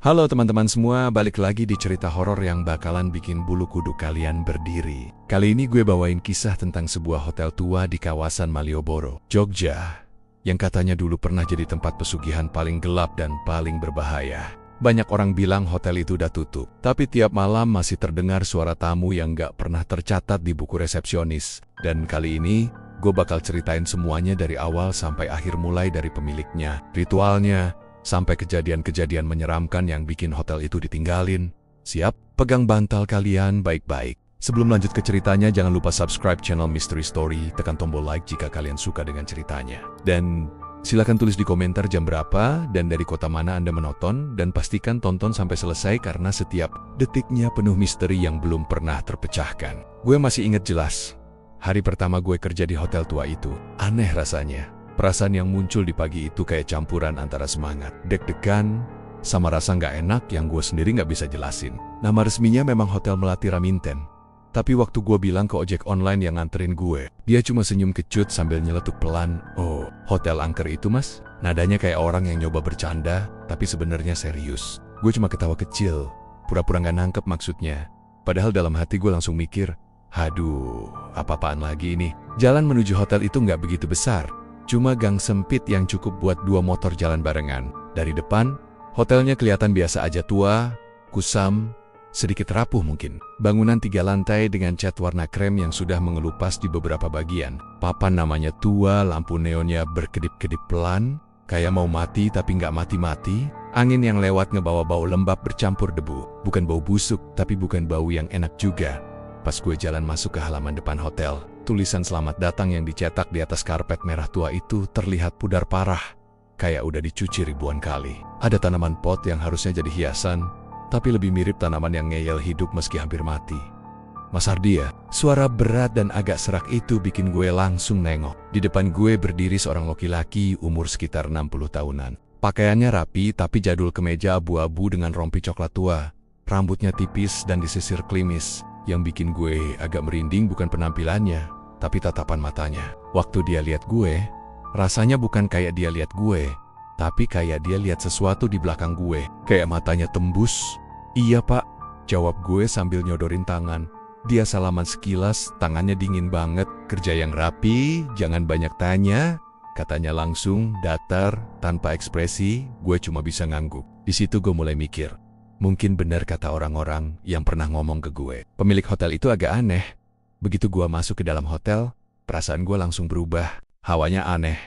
Halo teman-teman semua, balik lagi di cerita horor yang bakalan bikin bulu kuduk kalian berdiri. Kali ini gue bawain kisah tentang sebuah hotel tua di kawasan Malioboro, Jogja, yang katanya dulu pernah jadi tempat pesugihan paling gelap dan paling berbahaya. Banyak orang bilang hotel itu udah tutup, tapi tiap malam masih terdengar suara tamu yang gak pernah tercatat di buku resepsionis. Dan kali ini, gue bakal ceritain semuanya dari awal sampai akhir, mulai dari pemiliknya, ritualnya, sampai kejadian-kejadian menyeramkan yang bikin hotel itu ditinggalin. Siap? Pegang bantal kalian baik-baik. Sebelum lanjut ke ceritanya, jangan lupa subscribe channel Mystery Story, tekan tombol like jika kalian suka dengan ceritanya. Dan silakan tulis di komentar jam berapa dan dari kota mana Anda menonton, dan pastikan tonton sampai selesai karena setiap detiknya penuh misteri yang belum pernah terpecahkan. Gue masih ingat jelas, hari pertama gue kerja di hotel tua itu. Aneh rasanya. Perasaan yang muncul di pagi itu kayak campuran antara semangat, deg-degan, sama rasa nggak enak yang gue sendiri nggak bisa jelasin. Nama resminya memang Hotel Melati Raminten. Tapi waktu gue bilang ke ojek online yang nganterin gue, dia cuma senyum kecut sambil nyeletuk pelan, "Oh, hotel angker itu mas?" Nadanya kayak orang yang nyoba bercanda, tapi sebenarnya serius. Gue cuma ketawa kecil, pura-pura nggak nangkep maksudnya. Padahal dalam hati gue langsung mikir, "Haduh, apa-apaan lagi ini?" Jalan menuju hotel itu nggak begitu besar. Cuma gang sempit yang cukup buat dua motor jalan barengan. Dari depan, hotelnya kelihatan biasa aja, tua, kusam, sedikit rapuh mungkin. Bangunan 3 lantai dengan cat warna krem yang sudah mengelupas di beberapa bagian. Papan namanya tua, lampu neonnya berkedip-kedip pelan, kayak mau mati tapi nggak mati-mati. Angin yang lewat ngebawa bau lembab bercampur debu. Bukan bau busuk, tapi bukan bau yang enak juga. Pas gue jalan masuk ke halaman depan hotel, tulisan "Selamat Datang" yang dicetak di atas karpet merah tua itu terlihat pudar parah, kayak udah dicuci ribuan kali. Ada tanaman pot yang harusnya jadi hiasan, tapi lebih mirip tanaman yang ngeyel hidup meski hampir mati. "Mas Hardi ya?" Suara berat dan agak serak itu bikin gue langsung nengok. Di depan gue berdiri seorang laki-laki umur sekitar 60 tahunan. Pakaiannya rapi tapi jadul, kemeja abu-abu dengan rompi coklat tua. Rambutnya tipis dan disisir klimis. Yang bikin gue agak merinding bukan penampilannya, tapi tatapan matanya. Waktu dia lihat gue, rasanya bukan kayak dia lihat gue, tapi kayak dia lihat sesuatu di belakang gue. Kayak matanya tembus. "Iya pak," jawab gue sambil nyodorin tangan. Dia salaman sekilas, tangannya dingin banget. "Kerja yang rapi, jangan banyak tanya," katanya langsung, datar, tanpa ekspresi. Gue cuma bisa ngangguk. Di situ gue mulai mikir, mungkin benar kata orang-orang yang pernah ngomong ke gue. Pemilik hotel itu agak aneh. Begitu gue masuk ke dalam hotel, perasaan gue langsung berubah. Hawanya aneh,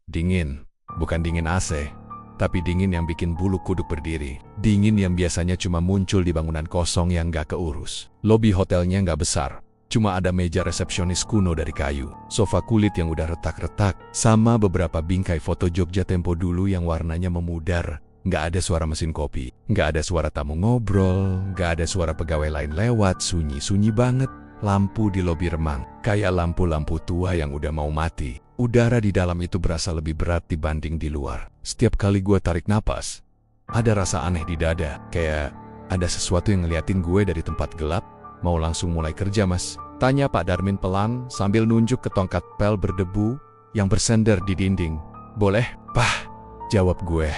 dingin. Bukan dingin AC, tapi dingin yang bikin bulu kuduk berdiri. Dingin yang biasanya cuma muncul di bangunan kosong yang gak keurus. Lobi hotelnya gak besar. Cuma ada meja resepsionis kuno dari kayu, sofa kulit yang udah retak-retak, sama beberapa bingkai foto Jogja tempo dulu yang warnanya memudar. Nggak ada suara mesin kopi, nggak ada suara tamu ngobrol, nggak ada suara pegawai lain lewat, sunyi-sunyi banget. Lampu di lobi remang, kayak lampu-lampu tua yang udah mau mati. Udara di dalam itu berasa lebih berat dibanding di luar. Setiap kali gue tarik napas, ada rasa aneh di dada, kayak ada sesuatu yang ngeliatin gue dari tempat gelap. "Mau langsung mulai kerja mas?" tanya Pak Darmin pelan sambil nunjuk ke tongkat pel berdebu yang bersender di dinding. "Boleh, Pak," jawab gue.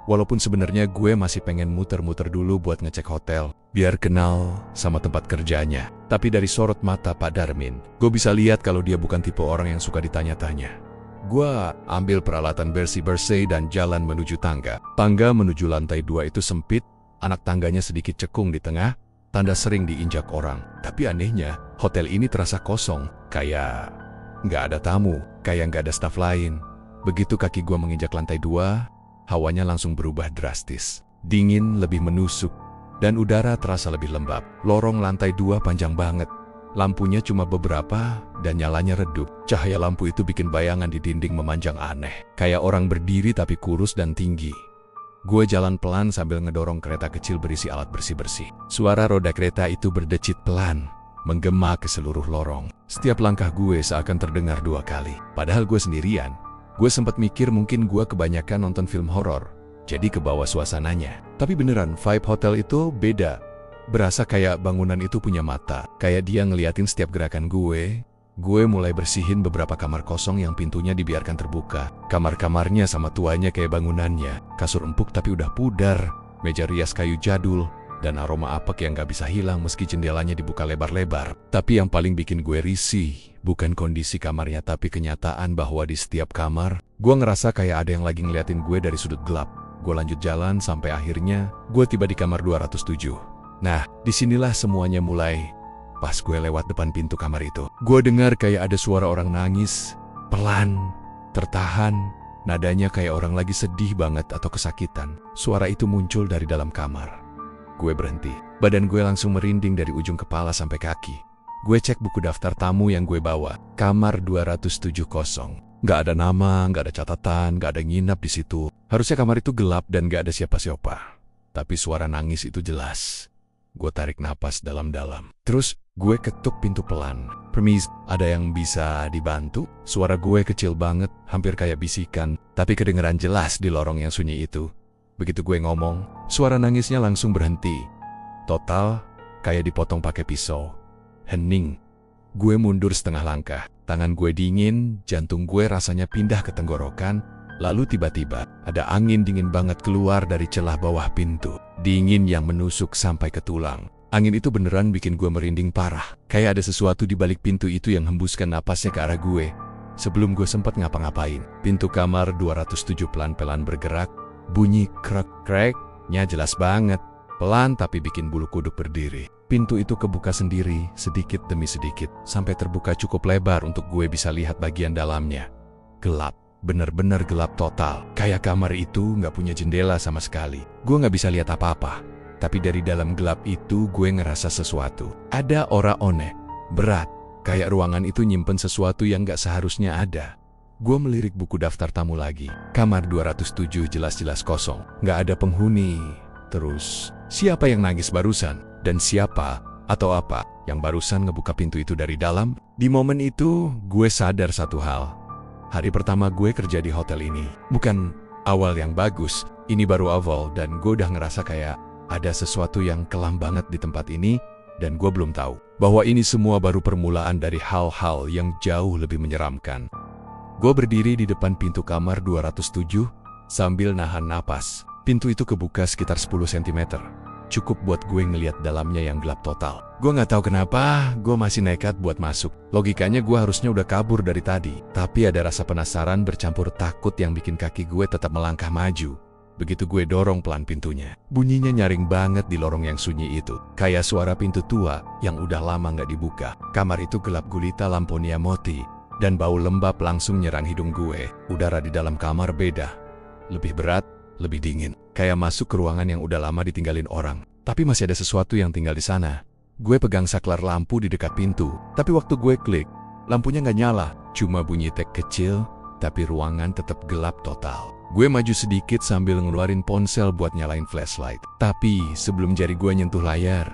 Walaupun sebenarnya gue masih pengen muter-muter dulu buat ngecek hotel, biar kenal sama tempat kerjanya. Tapi dari sorot mata Pak Darmin, gue bisa lihat kalau dia bukan tipe orang yang suka ditanya-tanya. Gue ambil peralatan bersih-bersih dan jalan menuju tangga. Tangga menuju lantai 2 itu sempit, anak tangganya sedikit cekung di tengah, tanda sering diinjak orang. Tapi anehnya, hotel ini terasa kosong, kayak nggak ada tamu, kayak nggak ada staf lain. Begitu kaki gue menginjak lantai 2, hawanya langsung berubah drastis. Dingin lebih menusuk, dan udara terasa lebih lembab. Lorong lantai 2 panjang banget. Lampunya cuma beberapa, dan nyalanya redup. Cahaya lampu itu bikin bayangan di dinding memanjang aneh. Kayak orang berdiri tapi kurus dan tinggi. Gue jalan pelan sambil ngedorong kereta kecil berisi alat bersih-bersih. Suara roda kereta itu berdecit pelan, menggema ke seluruh lorong. Setiap langkah gue seakan terdengar 2 kali. Padahal gue sendirian. Gue sempat mikir mungkin gue kebanyakan nonton film horor, jadi kebawa suasananya. Tapi beneran, vibe hotel itu beda. Berasa kayak bangunan itu punya mata, kayak dia ngeliatin setiap gerakan gue. Gue mulai bersihin beberapa kamar kosong yang pintunya dibiarkan terbuka. Kamar-kamarnya sama tuanya kayak bangunannya. Kasur empuk tapi udah pudar. meja rias kayu jadul, dan aroma apek yang gak bisa hilang meski jendelanya dibuka lebar-lebar. Tapi yang paling bikin gue risih, bukan kondisi kamarnya tapi kenyataan bahwa di setiap kamar, gue ngerasa kayak ada yang lagi ngeliatin gue dari sudut gelap. Gue lanjut jalan sampai akhirnya, gue tiba di kamar 207. Nah, disinilah semuanya mulai. Pas gue lewat depan pintu kamar itu, gue dengar kayak ada suara orang nangis, pelan, tertahan, nadanya kayak orang lagi sedih banget atau kesakitan. Suara itu muncul dari dalam kamar. Gue berhenti. Badan gue langsung merinding dari ujung kepala sampai kaki. Gue cek buku daftar tamu yang gue bawa. Kamar 207 kosong. Gak ada nama, gak ada catatan, gak ada nginap di situ. Harusnya kamar itu gelap dan gak ada siapa-siapa. Tapi suara nangis itu jelas. Gue tarik napas dalam-dalam. Terus gue ketuk pintu pelan. "Permis, ada yang bisa dibantu?" Suara gue kecil banget, hampir kayak bisikan. Tapi kedengeran jelas di lorong yang sunyi itu. Begitu gue ngomong, suara nangisnya langsung berhenti. Total, kayak dipotong pakai pisau. Hening. Gue mundur setengah langkah. Tangan gue dingin, jantung gue rasanya pindah ke tenggorokan. Lalu tiba-tiba, ada angin dingin banget keluar dari celah bawah pintu. Dingin yang menusuk sampai ke tulang. Angin itu beneran bikin gue merinding parah. Kayak ada sesuatu di balik pintu itu yang hembuskan napasnya ke arah gue. Sebelum gue sempat ngapa-ngapain, pintu kamar 207 pelan-pelan bergerak. Bunyi krek-kreknya jelas banget. Pelan tapi bikin bulu kuduk berdiri. Pintu itu kebuka sendiri, sedikit demi sedikit. Sampai terbuka cukup lebar untuk gue bisa lihat bagian dalamnya. Gelap. Bener-bener gelap total. Kayak kamar itu gak punya jendela sama sekali. Gue gak bisa lihat apa-apa. Tapi dari dalam gelap itu gue ngerasa sesuatu. Ada aura aneh, berat. Kayak ruangan itu nyimpen sesuatu yang gak seharusnya ada. Gue melirik buku daftar tamu lagi. Kamar 207 jelas-jelas kosong. Gak ada penghuni. Terus, siapa yang nangis barusan? Dan siapa atau apa yang barusan ngebuka pintu itu dari dalam? Di momen itu, gue sadar satu hal. Hari pertama gue kerja di hotel ini. Bukan awal yang bagus. Ini baru awal dan gue udah ngerasa kayak ada sesuatu yang kelam banget di tempat ini. Dan gue belum tahu bahwa ini semua baru permulaan dari hal-hal yang jauh lebih menyeramkan. Gue berdiri di depan pintu kamar 207 sambil nahan napas. Pintu itu kebuka sekitar 10 cm. Cukup buat gue ngeliat dalamnya yang gelap total. Gue gak tahu kenapa, gue masih nekat buat masuk. Logikanya gue harusnya udah kabur dari tadi. Tapi ada rasa penasaran bercampur takut yang bikin kaki gue tetap melangkah maju. Begitu gue dorong pelan pintunya, bunyinya nyaring banget di lorong yang sunyi itu. Kayak suara pintu tua yang udah lama gak dibuka. Kamar itu gelap gulita lampunya mati. Dan bau lembab langsung nyerang hidung gue. Udara di dalam kamar beda. Lebih berat, lebih dingin. Kayak masuk ke ruangan yang udah lama ditinggalin orang. Tapi masih ada sesuatu yang tinggal di sana. Gue pegang saklar lampu di dekat pintu. Tapi waktu gue klik, lampunya gak nyala. Cuma bunyi tek kecil, tapi ruangan tetap gelap total. Gue maju sedikit sambil ngeluarin ponsel buat nyalain flashlight. Tapi sebelum jari gue nyentuh layar,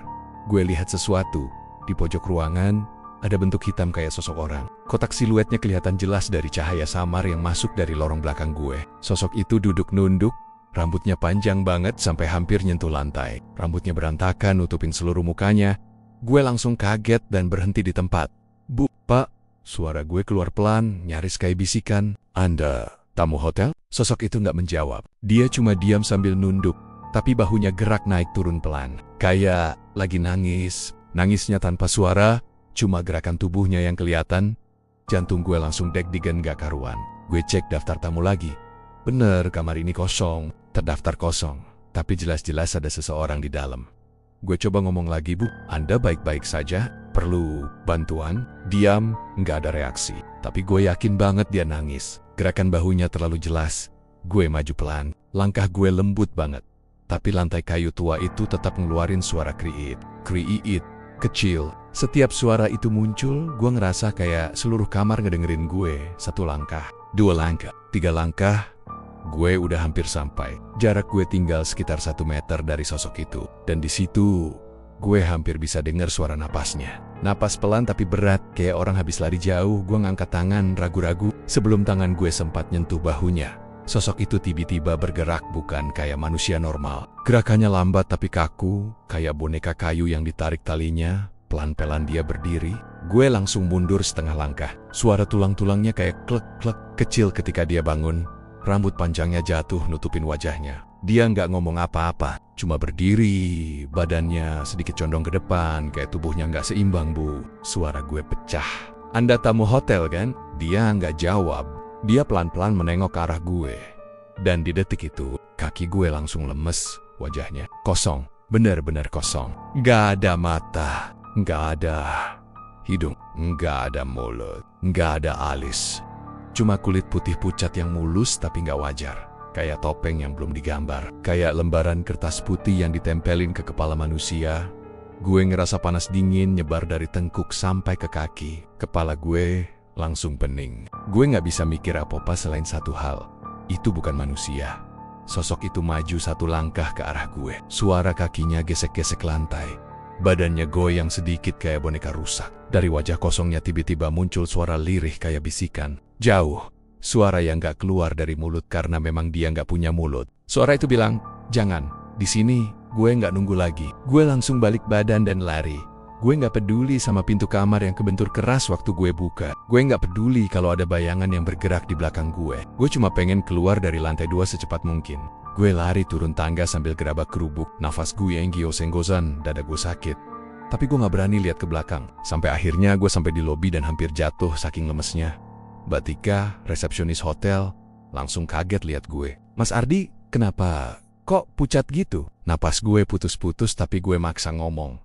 gue lihat sesuatu. Di pojok ruangan, ada bentuk hitam kayak sosok orang. Kotak siluetnya kelihatan jelas dari cahaya samar yang masuk dari lorong belakang gue. Sosok itu duduk nunduk, rambutnya panjang banget sampai hampir nyentuh lantai. Rambutnya berantakan nutupin seluruh mukanya. Gue langsung kaget dan berhenti di tempat. "Bu, Pak," suara gue keluar pelan, nyaris kayak bisikan. "Anda tamu hotel?" Sosok itu gak menjawab. Dia cuma diam sambil nunduk, tapi bahunya gerak naik turun pelan. Kayak lagi nangis. Nangisnya tanpa suara, cuma gerakan tubuhnya yang kelihatan. Jantung gue langsung deg-degan gak karuan. Gue cek daftar tamu lagi. Bener, kamar ini kosong, terdaftar kosong. Tapi jelas-jelas ada seseorang di dalam. Gue coba ngomong lagi, "Bu, Anda baik-baik saja? Perlu bantuan?" Diam, gak ada reaksi. Tapi gue yakin banget dia nangis. Gerakan bahunya terlalu jelas. Gue maju pelan. Langkah gue lembut banget. Tapi lantai kayu tua itu tetap ngeluarin suara kriit. Kriit, kecil. Setiap suara itu muncul, gue ngerasa kayak seluruh kamar ngedengerin gue. 1 langkah, 2 langkah, 3 langkah. Gue udah hampir sampai. Jarak gue tinggal sekitar 1 meter dari sosok itu. Dan di situ, gue hampir bisa dengar suara napasnya. Napas pelan tapi berat, kayak orang habis lari jauh. Gue ngangkat tangan, ragu-ragu. Sebelum tangan gue sempat nyentuh bahunya, sosok itu tiba-tiba bergerak bukan kayak manusia normal. Gerakannya lambat tapi kaku, kayak boneka kayu yang ditarik talinya. Pelan-pelan dia berdiri. Gue langsung mundur setengah langkah. Suara tulang-tulangnya kayak klek-klek kecil ketika dia bangun. Rambut panjangnya jatuh nutupin wajahnya. Dia nggak ngomong apa-apa, cuma berdiri, badannya sedikit condong ke depan, kayak tubuhnya nggak seimbang, Bu. Suara gue pecah. Anda tamu hotel kan? Dia nggak jawab. Dia pelan-pelan menengok ke arah gue. Dan di detik itu, kaki gue langsung lemes, wajahnya kosong, benar-benar kosong. Nggak ada mata, nggak ada hidung, nggak ada mulut, nggak ada alis. Cuma kulit putih pucat yang mulus tapi nggak wajar. Kayak topeng yang belum digambar. Kayak lembaran kertas putih yang ditempelin ke kepala manusia. Gue ngerasa panas dingin nyebar dari tengkuk sampai ke kaki. Kepala gue langsung pening. Gue nggak bisa mikir apa-apa selain satu hal. Itu bukan manusia. Sosok itu maju satu langkah ke arah gue. Suara kakinya gesek-gesek lantai. Badannya goyang sedikit kayak boneka rusak. Dari wajah kosongnya tiba-tiba muncul suara lirih kayak bisikan. Jauh. Suara yang gak keluar dari mulut karena memang dia gak punya mulut. Suara itu bilang, jangan, di sini gue gak nunggu lagi. Gue langsung balik badan dan lari. Gue gak peduli sama pintu kamar yang kebentur keras waktu gue buka. Gue gak peduli kalau ada bayangan yang bergerak di belakang gue. Gue cuma pengen keluar dari lantai 2 secepat mungkin. Gue lari turun tangga sambil gerabak kerubuk. Nafas gue yang gioseng-gozan, dada gue sakit. Tapi gue gak berani lihat ke belakang. Sampai akhirnya gue sampai di lobi dan hampir jatuh saking lemesnya. Mbak Tika, resepsionis hotel, langsung kaget lihat gue. Mas Ardi, kenapa kok pucat gitu? Napas gue putus-putus tapi gue maksa ngomong.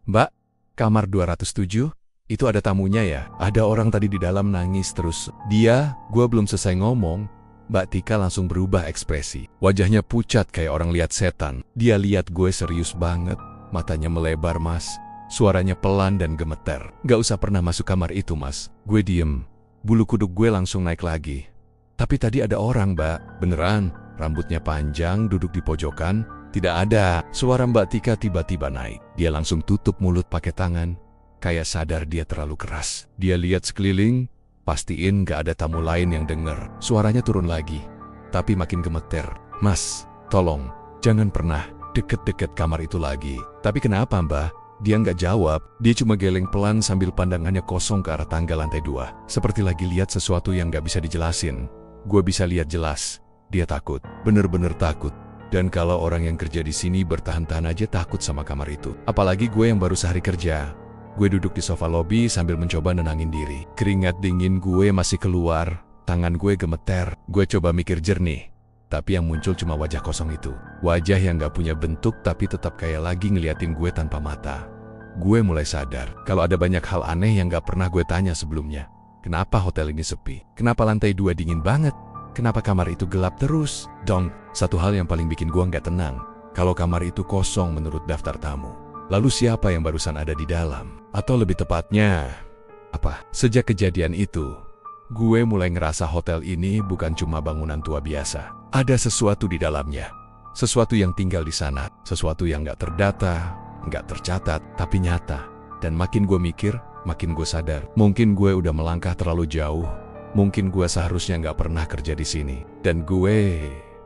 Mbak, kamar 207, itu ada tamunya ya? Ada orang tadi di dalam nangis terus. Gue belum selesai ngomong, Mbak Tika langsung berubah ekspresi. Wajahnya pucat kayak orang lihat setan. Dia lihat gue serius banget, matanya melebar mas. Suaranya pelan dan gemeter. Gak usah pernah masuk kamar itu mas. Gue diem. Bulu kuduk gue langsung naik lagi. Tapi tadi ada orang, Mbak. Beneran, rambutnya panjang, duduk di pojokan. Tidak ada. Suara Mbak Tika tiba-tiba naik. Dia langsung tutup mulut pakai tangan. Kayak sadar dia terlalu keras. Dia lihat sekeliling, pastiin gak ada tamu lain yang denger. Suaranya turun lagi, tapi makin gemeter. Mas, tolong, jangan pernah deket-deket kamar itu lagi. Tapi kenapa, Mbak? Dia nggak jawab, dia cuma geleng pelan sambil pandangannya kosong ke arah tangga lantai 2. Seperti lagi lihat sesuatu yang nggak bisa dijelasin. Gue bisa lihat jelas, dia takut, bener-bener takut. Dan kalau orang yang kerja di sini bertahan-tahan aja takut sama kamar itu. Apalagi gue yang baru sehari kerja. Gue duduk di sofa lobi sambil mencoba nenangin diri. Keringat dingin gue masih keluar, tangan gue gemeter. Gue coba mikir jernih. Tapi yang muncul cuma wajah kosong itu. Wajah yang gak punya bentuk tapi tetap kayak lagi ngeliatin gue tanpa mata. Gue mulai sadar kalau ada banyak hal aneh yang gak pernah gue tanya sebelumnya. Kenapa hotel ini sepi? Kenapa lantai 2 dingin banget? Kenapa kamar itu gelap terus? Satu hal yang paling bikin gue gak tenang. Kalau kamar itu kosong menurut daftar tamu. Lalu siapa yang barusan ada di dalam? Atau lebih tepatnya, sejak kejadian itu, gue mulai ngerasa hotel ini bukan cuma bangunan tua biasa. Ada sesuatu di dalamnya. Sesuatu yang tinggal di sana. Sesuatu yang gak terdata, gak tercatat, tapi nyata. Dan makin gue mikir, makin gue sadar. Mungkin gue udah melangkah terlalu jauh. Mungkin gue seharusnya gak pernah kerja di sini. Dan gue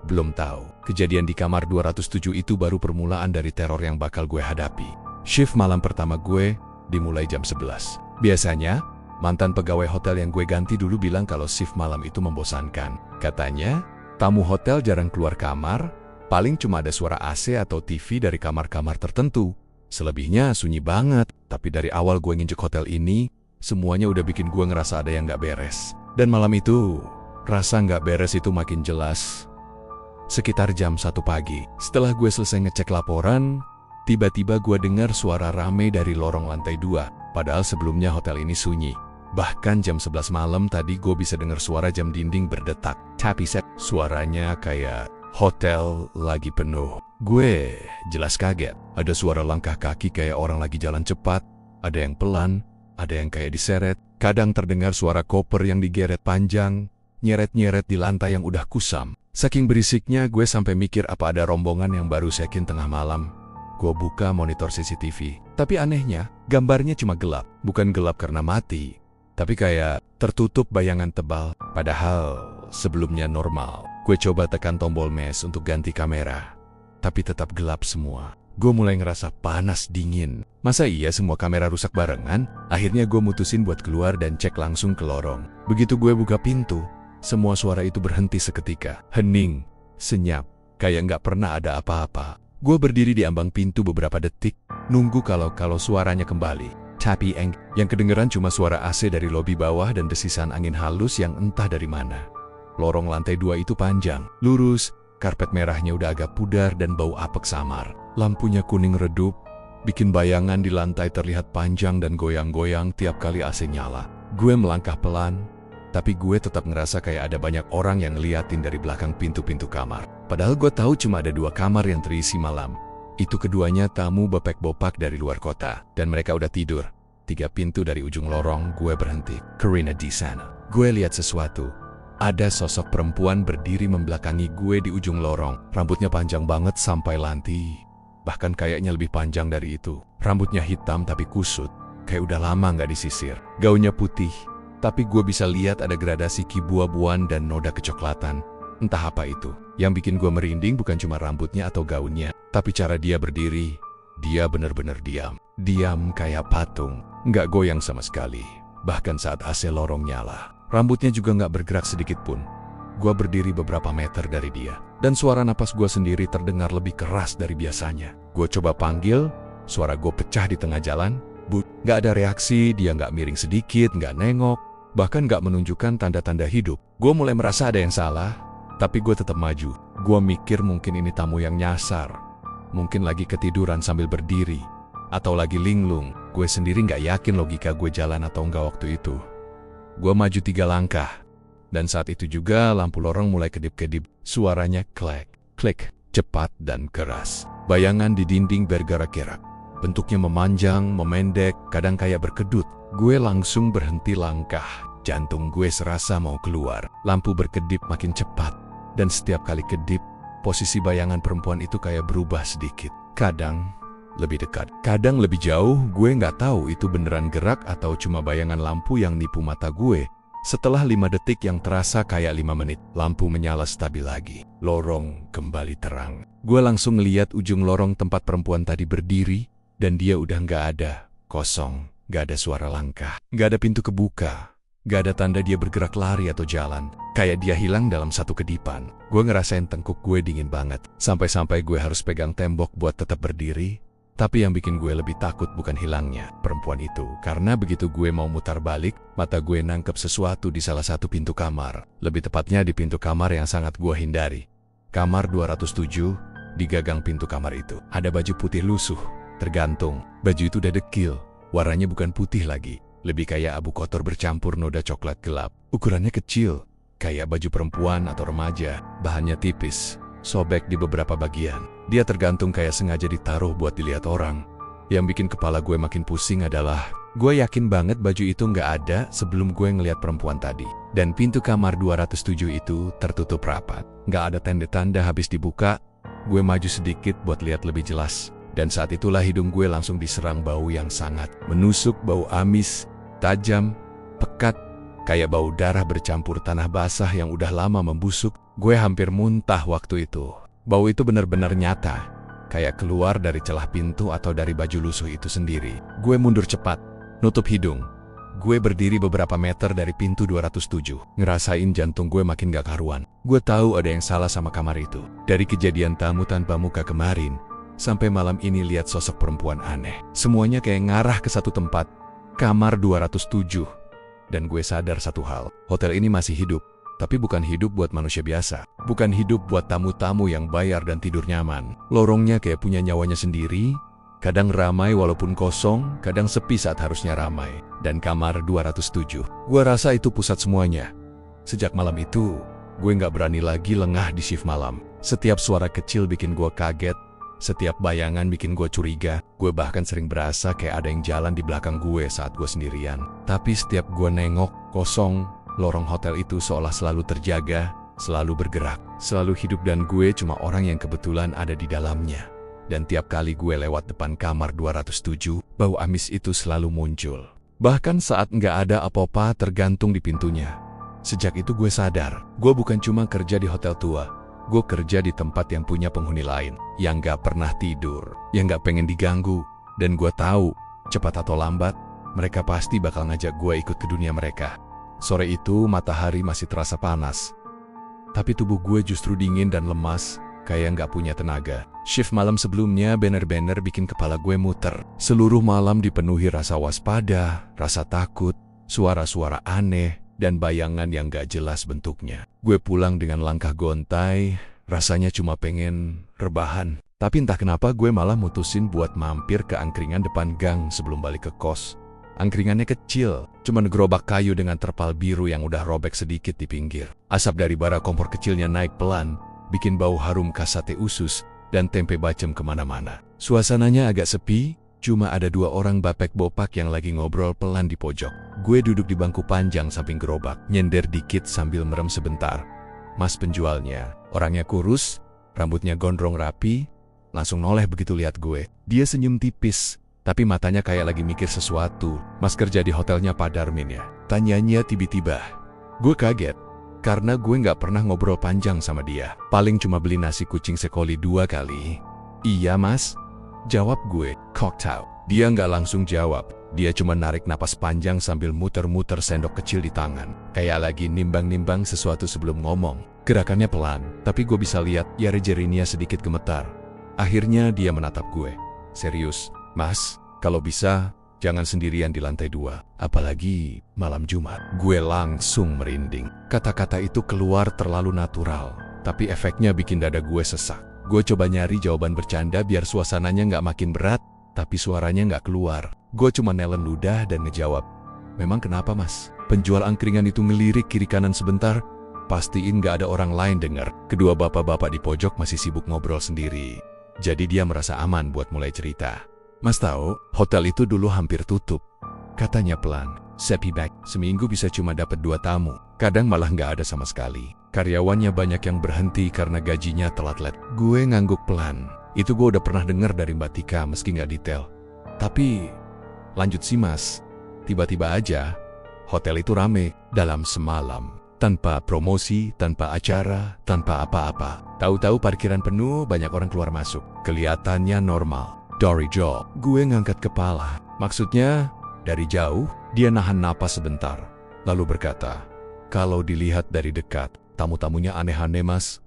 belum tahu. Kejadian di kamar 207 itu baru permulaan dari teror yang bakal gue hadapi. Shift malam pertama gue dimulai jam 11. Biasanya, mantan pegawai hotel yang gue ganti dulu bilang kalau shift malam itu membosankan. Katanya, tamu hotel jarang keluar kamar, paling cuma ada suara AC atau TV dari kamar-kamar tertentu. Selebihnya sunyi banget, tapi dari awal gue nginjek hotel ini, semuanya udah bikin gue ngerasa ada yang gak beres. Dan malam itu, rasa gak beres itu makin jelas. Sekitar jam 1 pagi, setelah gue selesai ngecek laporan, tiba-tiba gue dengar suara rame dari lorong lantai 2, padahal sebelumnya hotel ini sunyi. Bahkan jam 11 malam tadi gue bisa dengar suara jam dinding berdetak. Tapi suaranya kayak hotel lagi penuh. Gue jelas kaget. Ada suara langkah kaki kayak orang lagi jalan cepat. Ada yang pelan, ada yang kayak diseret. Kadang terdengar suara koper yang digeret panjang, nyeret-nyeret di lantai yang udah kusam. Saking berisiknya gue sampai mikir apa ada rombongan yang baru check-in tengah malam. Gue buka monitor CCTV. Tapi anehnya, gambarnya cuma gelap. Bukan gelap karena mati, tapi kayak tertutup bayangan tebal. Padahal sebelumnya normal. Gue coba tekan tombol mesh untuk ganti kamera, tapi tetap gelap semua. Gue mulai ngerasa panas dingin. Masa iya semua kamera rusak barengan? Akhirnya gue mutusin buat keluar dan cek langsung ke lorong. Begitu gue buka pintu, semua suara itu berhenti seketika. Hening, senyap, kayak nggak pernah ada apa-apa. Gue berdiri di ambang pintu beberapa detik, nunggu kalau suaranya kembali. Tapi yang kedengeran cuma suara AC dari lobi bawah dan desisan angin halus yang entah dari mana. Lorong lantai 2 itu panjang, lurus, karpet merahnya udah agak pudar dan bau apek samar. Lampunya kuning redup, bikin bayangan di lantai terlihat panjang dan goyang-goyang tiap kali AC nyala. Gue melangkah pelan, tapi gue tetap ngerasa kayak ada banyak orang yang ngeliatin dari belakang pintu-pintu kamar. Padahal gue tahu cuma ada 2 kamar yang terisi malam. Itu keduanya tamu bopek-bopak dari luar kota, dan mereka udah tidur. 3 pintu dari ujung lorong, gue berhenti. Karina di sana. Gue lihat sesuatu. Ada sosok perempuan berdiri membelakangi gue di ujung lorong. Rambutnya panjang banget sampai lanti. Bahkan kayaknya lebih panjang dari itu. Rambutnya hitam tapi kusut. Kayak udah lama nggak disisir. Gaunnya putih. Tapi gue bisa lihat ada gradasi kebuabuan dan noda kecoklatan. Entah apa itu. Yang bikin gue merinding bukan cuma rambutnya atau gaunnya. Tapi cara dia berdiri. Dia bener-bener diam. Diam kayak patung. Nggak goyang sama sekali. Bahkan saat AC lorong nyala. Rambutnya juga nggak bergerak sedikit pun. Gua berdiri beberapa meter dari dia. Dan suara napas gua sendiri terdengar lebih keras dari biasanya. Gua coba panggil. Suara gua pecah di tengah jalan. Nggak ada reaksi. Dia nggak miring sedikit, nggak nengok. Bahkan nggak menunjukkan tanda-tanda hidup. Gua mulai merasa ada yang salah. Tapi gua tetap maju. Gua mikir mungkin ini tamu yang nyasar. Mungkin lagi ketiduran sambil berdiri. Atau lagi linglung. Gue sendiri nggak yakin logika gue jalan atau enggak waktu itu. Gue maju 3 langkah. Dan saat itu juga lampu lorong mulai kedip-kedip. Suaranya klek, klik, cepat dan keras. Bayangan di dinding bergerak-gerak. Bentuknya memanjang, memendek, kadang kayak berkedut. Gue langsung berhenti langkah. Jantung gue serasa mau keluar. Lampu berkedip makin cepat. Dan setiap kali kedip, posisi bayangan perempuan itu kayak berubah sedikit. Kadang lebih dekat, kadang lebih jauh. Gue nggak tahu itu beneran gerak atau cuma bayangan lampu yang nipu mata gue. Setelah 5 detik yang terasa kayak 5 menit, lampu menyala stabil lagi. Lorong kembali terang. Gue langsung lihat ujung lorong tempat perempuan tadi berdiri, dan dia udah nggak ada. Kosong, nggak ada suara langkah, nggak ada pintu kebuka, nggak ada tanda dia bergerak lari atau jalan. Kayak dia hilang dalam satu kedipan. Gue ngerasain tengkuk gue dingin banget. Sampai-sampai gue harus pegang tembok buat tetap berdiri. Tapi yang bikin gue lebih takut bukan hilangnya perempuan itu. Karena begitu gue mau mutar balik, mata gue nangkep sesuatu di salah satu pintu kamar. Lebih tepatnya di pintu kamar yang sangat gue hindari. Kamar 207, di gagang pintu kamar itu. Ada baju putih lusuh, tergantung. Baju itu udah dekil, warnanya bukan putih lagi. Lebih kayak abu kotor bercampur noda coklat gelap. Ukurannya kecil, kayak baju perempuan atau remaja. Bahannya tipis, sobek di beberapa bagian. Dia tergantung kayak sengaja ditaruh buat dilihat orang. Yang bikin kepala gue makin pusing adalah, gue yakin banget baju itu nggak ada sebelum gue ngeliat perempuan tadi. Dan pintu kamar 207 itu tertutup rapat. Nggak ada tanda-tanda habis dibuka. Gue maju sedikit buat lihat lebih jelas. Dan saat itulah hidung gue langsung diserang bau yang sangat menusuk, bau amis, tajam, pekat, kayak bau darah bercampur tanah basah yang udah lama membusuk. Gue hampir muntah waktu itu. Bau itu benar-benar nyata, kayak keluar dari celah pintu atau dari baju lusuh itu sendiri. Gue mundur cepat, nutup hidung. Gue berdiri beberapa meter dari pintu 207, ngerasain jantung gue makin gak karuan. Gue tahu ada yang salah sama kamar itu. Dari kejadian tamu tanpa muka kemarin, sampai malam ini lihat sosok perempuan aneh. Semuanya kayak ngarah ke satu tempat, kamar 207. Dan gue sadar satu hal, hotel ini masih hidup. Tapi bukan hidup buat manusia biasa. Bukan hidup buat tamu-tamu yang bayar dan tidur nyaman. Lorongnya kayak punya nyawanya sendiri. Kadang ramai walaupun kosong, kadang sepi saat harusnya ramai. Dan kamar 207. Gue rasa itu pusat semuanya. Sejak malam itu, gue nggak berani lagi lengah di shift malam. Setiap suara kecil bikin gue kaget. Setiap bayangan bikin gue curiga. Gue bahkan sering berasa kayak ada yang jalan di belakang gue saat gue sendirian. Tapi setiap gue nengok, kosong. Lorong hotel itu seolah selalu terjaga, selalu bergerak, selalu hidup dan gue cuma orang yang kebetulan ada di dalamnya. Dan tiap kali gue lewat depan kamar 207, bau amis itu selalu muncul. Bahkan saat nggak ada apa-apa tergantung di pintunya. Sejak itu gue sadar, gue bukan cuma kerja di hotel tua. Gue kerja di tempat yang punya penghuni lain, yang nggak pernah tidur, yang nggak pengen diganggu. Dan gue tahu, cepat atau lambat, mereka pasti bakal ngajak gue ikut ke dunia mereka. Sore itu matahari masih terasa panas. Tapi tubuh gue justru dingin dan lemas, kayak nggak punya tenaga. Shift malam sebelumnya bener-bener bikin kepala gue muter. Seluruh malam dipenuhi rasa waspada, rasa takut, suara-suara aneh, dan bayangan yang gak jelas bentuknya. Gue pulang dengan langkah gontai, rasanya cuma pengen rebahan. Tapi entah kenapa gue malah mutusin buat mampir ke angkringan depan gang sebelum balik ke kos. Angkringannya kecil, cuma gerobak kayu dengan terpal biru yang udah robek sedikit di pinggir. Asap dari bara kompor kecilnya naik pelan, bikin bau harum khas sate usus dan tempe bacem kemana-mana. Suasananya agak sepi, cuma ada 2 orang bapek bopak yang lagi ngobrol pelan di pojok. Gue duduk di bangku panjang samping gerobak, nyender dikit sambil merem sebentar. Mas penjualnya, orangnya kurus, rambutnya gondrong rapi, langsung noleh begitu lihat gue. Dia senyum tipis, tapi matanya kayak lagi mikir sesuatu. Mas kerja di hotelnya Pak Darmin ya? Tanyanya tiba-tiba. Gue kaget, karena gue nggak pernah ngobrol panjang sama dia. Paling cuma beli nasi kucing sekoli 2 kali. Iya mas, jawab gue, kok tahu? Dia nggak langsung jawab. Dia cuma narik napas panjang sambil muter-muter sendok kecil di tangan. Kayak lagi nimbang-nimbang sesuatu sebelum ngomong. Gerakannya pelan, tapi gue bisa lihat jari-jarinya sedikit gemetar. Akhirnya dia menatap gue. Serius, mas, kalau bisa, jangan sendirian di lantai 2. Apalagi malam Jumat. Gue langsung merinding. Kata-kata itu keluar terlalu natural, tapi efeknya bikin dada gue sesak. Gue coba nyari jawaban bercanda biar suasananya nggak makin berat, tapi suaranya nggak keluar. Gue cuma nelen ludah dan ngejawab, memang kenapa mas? Penjual angkringan itu ngelirik kiri kanan sebentar, pastiin nggak ada orang lain dengar. Kedua bapak-bapak di pojok masih sibuk ngobrol sendiri. Jadi dia merasa aman buat mulai cerita. Mas tahu, hotel itu dulu hampir tutup. Katanya pelan, sepi back, seminggu bisa cuma dapat 2 tamu. Kadang malah nggak ada sama sekali. Karyawannya banyak yang berhenti karena gajinya telat-let. Gue ngangguk pelan. Itu gue udah pernah dengar dari Mbak Tika meski nggak detail. Tapi, lanjut sih mas. Tiba-tiba aja, hotel itu rame dalam semalam. Tanpa promosi, tanpa acara, tanpa apa-apa. Tahu-tahu parkiran penuh, banyak orang keluar masuk. Kelihatannya normal. Dari jauh, gue ngangkat kepala. Maksudnya, dari jauh, dia nahan napas sebentar. Lalu berkata, kalau dilihat dari dekat, tamu-tamunya aneh-aneh mas.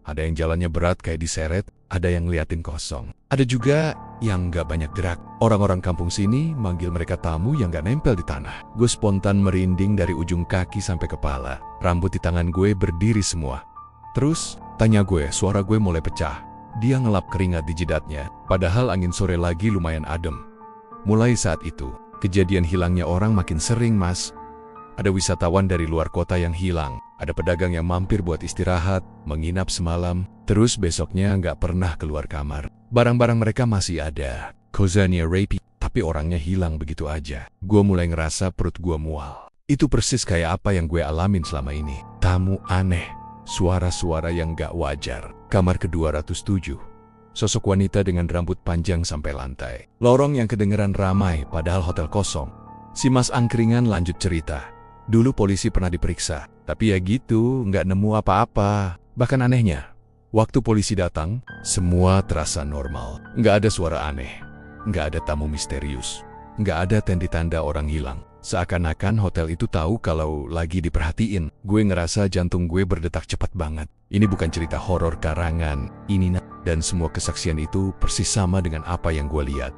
Ada yang jalannya berat kayak diseret, ada yang ngeliatin kosong. Ada juga yang gak banyak gerak. Orang-orang kampung sini manggil mereka tamu yang gak nempel di tanah. Gue spontan merinding dari ujung kaki sampai kepala. Rambut di tangan gue berdiri semua. Terus, tanya gue, suara gue mulai pecah. Dia ngelap keringat di jidatnya, padahal angin sore lagi lumayan adem. Mulai saat itu, kejadian hilangnya orang makin sering mas. Ada wisatawan dari luar kota yang hilang, ada pedagang yang mampir buat istirahat, menginap semalam, terus besoknya nggak pernah keluar kamar. Barang-barang mereka masih ada, kozanya rapi, tapi orangnya hilang begitu aja. Gue mulai ngerasa perut gue mual. Itu persis kayak apa yang gue alamin selama ini. Tamu aneh, suara-suara yang nggak wajar. Kamar ke-207. Sosok wanita dengan rambut panjang sampai lantai. Lorong yang kedengeran ramai padahal hotel kosong. Si mas angkringan lanjut cerita. Dulu polisi pernah diperiksa, tapi ya gitu, nggak nemu apa-apa. Bahkan anehnya, waktu polisi datang, semua terasa normal. Nggak ada suara aneh, nggak ada tamu misterius, nggak ada tanda-tanda orang hilang. Seakan-akan hotel itu tahu kalau lagi diperhatiin. Gue ngerasa jantung gue berdetak cepat banget. Ini bukan cerita horor karangan, dan semua kesaksian itu persis sama dengan apa yang gue lihat.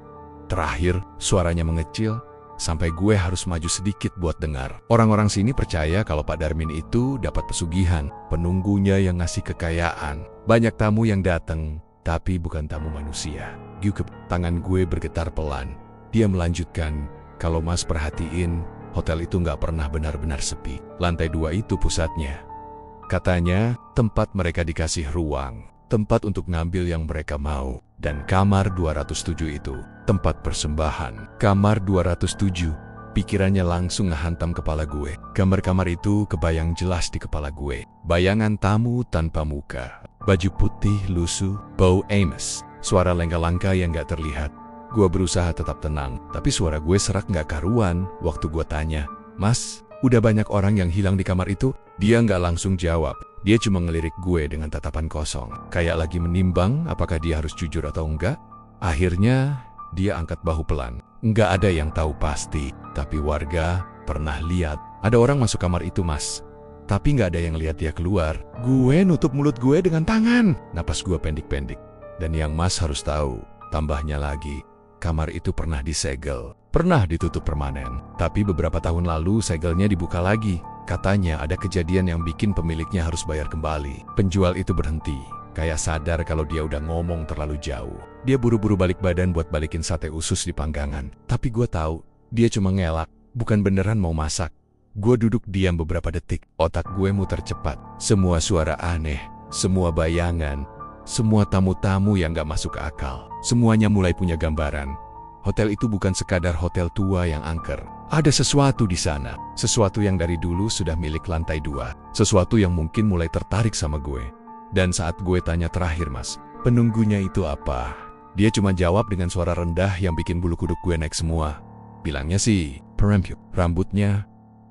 Terakhir, suaranya mengecil, sampai gue harus maju sedikit buat dengar. Orang-orang sini percaya kalau Pak Darmin itu dapat pesugihan, penunggunya yang ngasih kekayaan. Banyak tamu yang datang, tapi bukan tamu manusia. Tangan gue bergetar pelan. Dia melanjutkan, kalau mas perhatiin, hotel itu nggak pernah benar-benar sepi. Lantai 2 itu pusatnya. Katanya, tempat mereka dikasih ruang, tempat untuk ngambil yang mereka mau. Dan kamar 207 itu, tempat persembahan. Kamar 207, pikirannya langsung ngehantam kepala gue. Kamar-kamar itu kebayang jelas di kepala gue. Bayangan tamu tanpa muka, baju putih lusuh, bau amis, suara lengka-langka yang gak terlihat. Gue berusaha tetap tenang, tapi suara gue serak gak karuan waktu gue tanya, mas, udah banyak orang yang hilang di kamar itu? Dia gak langsung jawab. Dia cuma ngelirik gue dengan tatapan kosong, kayak lagi menimbang apakah dia harus jujur atau enggak. Akhirnya, dia angkat bahu pelan. Enggak ada yang tahu pasti, tapi warga pernah lihat. Ada orang masuk kamar itu, mas. tapi nggak ada yang lihat dia keluar. Gue nutup mulut gue dengan tangan. Napas gue pendek-pendek. Dan yang Mas harus tahu, tambahnya lagi, kamar itu pernah disegel. Pernah ditutup permanen. Tapi beberapa tahun lalu segelnya dibuka lagi. Katanya ada kejadian yang bikin pemiliknya harus bayar kembali. Penjual itu berhenti. Kayak sadar kalau dia udah ngomong terlalu jauh. Dia buru-buru balik badan buat balikin sate usus di panggangan. Tapi gue tahu, dia cuma ngelak. Bukan beneran mau masak. Gue duduk diam beberapa detik. Otak gue muter cepat. Semua suara aneh, semua bayangan, semua tamu-tamu yang gak masuk akal. Semuanya mulai punya gambaran. Hotel itu bukan sekadar hotel tua yang angker. Ada sesuatu di sana. Sesuatu yang dari dulu sudah milik lantai 2. Sesuatu yang mungkin mulai tertarik sama gue. Dan saat gue tanya terakhir, Mas, penunggunya itu apa? Dia cuma jawab dengan suara rendah yang bikin bulu kuduk gue naik semua. Bilangnya sih, perempuan. Rambutnya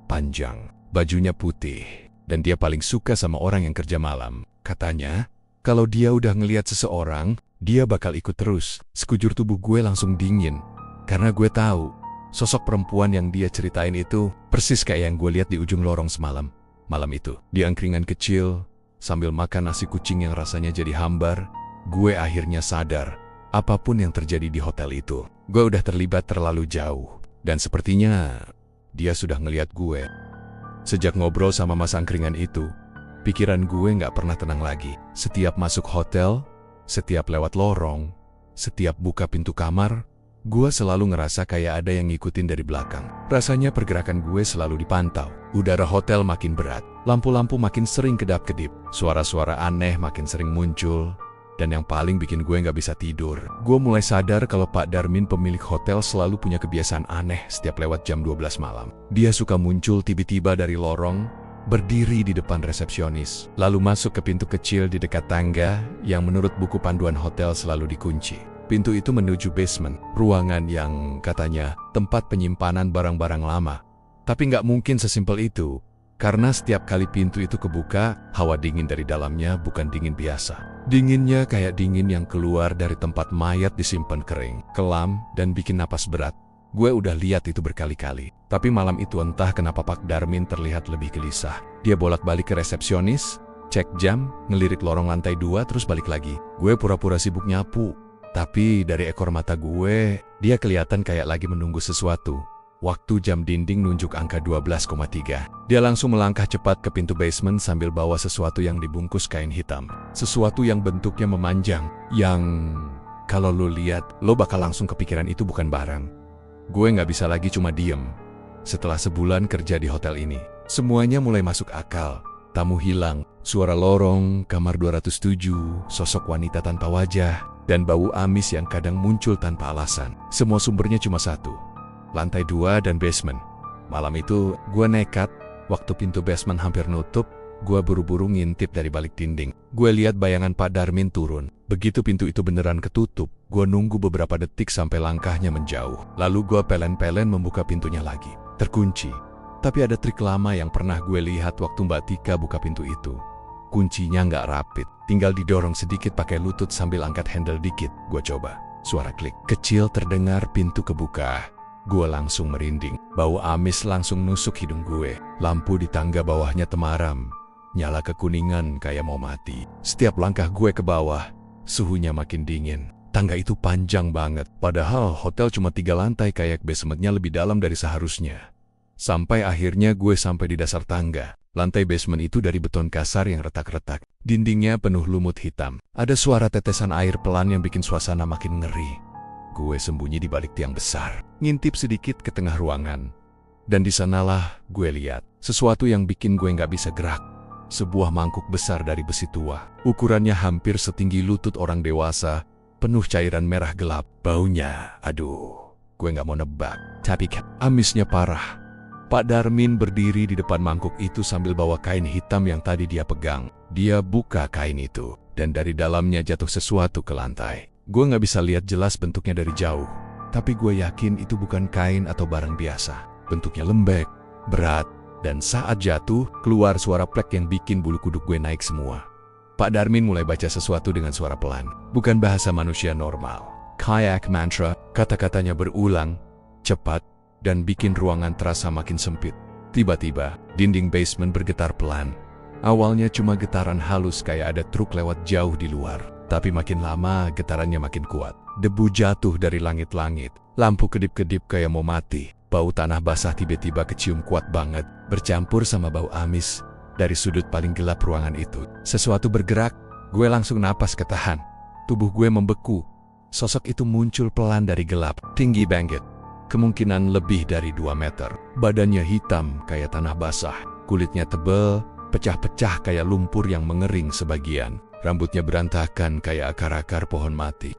panjang, bajunya putih, dan dia paling suka sama orang yang kerja malam. Katanya, kalau dia udah ngelihat seseorang, dia bakal ikut terus. Sekujur tubuh gue langsung dingin, karena gue tahu, sosok perempuan yang dia ceritain itu persis kayak yang gue lihat di ujung lorong semalam. Malam itu, di angkringan kecil, sambil makan nasi kucing yang rasanya jadi hambar, gue akhirnya sadar, apapun yang terjadi di hotel itu, gue udah terlibat terlalu jauh. Dan sepertinya dia sudah ngeliat gue. Sejak ngobrol sama mas angkringan itu, pikiran gue gak pernah tenang lagi. Setiap masuk hotel, setiap lewat lorong, setiap buka pintu kamar, gue selalu ngerasa kayak ada yang ngikutin dari belakang. Rasanya pergerakan gue selalu dipantau. Udara hotel makin berat, lampu-lampu makin sering kedap-kedip, suara-suara aneh makin sering muncul. Dan yang paling bikin gue gak bisa tidur, gue mulai sadar kalau Pak Darmin pemilik hotel selalu punya kebiasaan aneh setiap lewat jam 12 malam. Dia suka muncul tiba-tiba dari lorong, berdiri di depan resepsionis, lalu masuk ke pintu kecil di dekat tangga yang menurut buku panduan hotel selalu dikunci. Pintu itu menuju basement, ruangan yang katanya tempat penyimpanan barang-barang lama. Tapi gak mungkin sesimpel itu. Karena setiap kali pintu itu kebuka, hawa dingin dari dalamnya bukan dingin biasa. Dinginnya kayak dingin yang keluar dari tempat mayat disimpan kering, kelam, dan bikin napas berat. Gue udah lihat itu berkali-kali. Tapi malam itu entah kenapa Pak Darmin terlihat lebih gelisah. Dia bolak-balik ke resepsionis, cek jam, ngelirik lorong lantai 2, terus balik lagi. Gue pura-pura sibuk nyapu. Tapi dari ekor mata gue, dia kelihatan kayak lagi menunggu sesuatu. Waktu jam dinding nunjuk angka 12,3. Dia langsung melangkah cepat ke pintu basement sambil bawa sesuatu yang dibungkus kain hitam. Sesuatu yang bentuknya memanjang. Yang kalau lo lihat, lo bakal langsung kepikiran itu bukan barang. Gue gak bisa lagi cuma diem. Setelah sebulan kerja di hotel ini, semuanya mulai masuk akal. Tamu hilang, suara lorong, kamar 207, sosok wanita tanpa wajah, dan bau amis yang kadang muncul tanpa alasan. Semua sumbernya cuma satu. Lantai 2 dan basement. Malam itu, gue nekat. Waktu pintu basement hampir nutup, gue buru-buru ngintip dari balik dinding. Gue lihat bayangan Pak Darmin turun. Begitu pintu itu beneran ketutup, gue nunggu beberapa detik sampai langkahnya menjauh. Lalu gue pelen-pelen membuka pintunya lagi. Terkunci. Tapi ada trik lama yang pernah gue lihat waktu Mbak Tika buka pintu itu. Kuncinya nggak rapid. Tinggal didorong sedikit pakai lutut sambil angkat handle dikit. Gue coba. Suara klik kecil terdengar, pintu kebuka. Gue langsung merinding. Bau amis langsung nusuk hidung gue. Lampu di tangga bawahnya temaram. Nyala kekuningan kayak mau mati. Setiap langkah gue ke bawah, suhunya makin dingin. Tangga itu panjang banget. Padahal hotel cuma 3 lantai, kayak basementnya lebih dalam dari seharusnya. Sampai akhirnya gue sampai di dasar tangga. Lantai basement itu dari beton kasar yang retak-retak. Dindingnya penuh lumut hitam. Ada suara tetesan air pelan yang bikin suasana makin ngeri. Gue sembunyi di balik tiang besar, ngintip sedikit ke tengah ruangan. Dan di sanalah gue lihat sesuatu yang bikin gue nggak bisa gerak. Sebuah mangkuk besar dari besi tua. Ukurannya hampir setinggi lutut orang dewasa, penuh cairan merah gelap. Baunya, aduh, gue nggak mau nebak. Tapi amisnya parah. Pak Darmin berdiri di depan mangkuk itu sambil bawa kain hitam yang tadi dia pegang. Dia buka kain itu, dan dari dalamnya jatuh sesuatu ke lantai. Gue gak bisa lihat jelas bentuknya dari jauh, tapi gue yakin itu bukan kain atau barang biasa. Bentuknya lembek, berat, dan saat jatuh, keluar suara plek yang bikin bulu kuduk gue naik semua. Pak Darmin mulai baca sesuatu dengan suara pelan. Bukan bahasa manusia normal. Kayak mantra, kata-katanya berulang, cepat, dan bikin ruangan terasa makin sempit. Tiba-tiba, dinding basement bergetar pelan. Awalnya cuma getaran halus kayak ada truk lewat jauh di luar. Tapi makin lama getarannya makin kuat. Debu jatuh dari langit-langit. Lampu kedip-kedip kayak mau mati. Bau tanah basah tiba-tiba kecium kuat banget. Bercampur sama bau amis dari sudut paling gelap ruangan itu. Sesuatu bergerak. Gue langsung napas ketahan. Tubuh gue membeku. Sosok itu muncul pelan dari gelap. Tinggi banget. Kemungkinan lebih dari 2 meter. Badannya hitam kayak tanah basah. Kulitnya tebal. Pecah-pecah kayak lumpur yang mengering sebagian. Rambutnya berantakan kayak akar-akar pohon mati.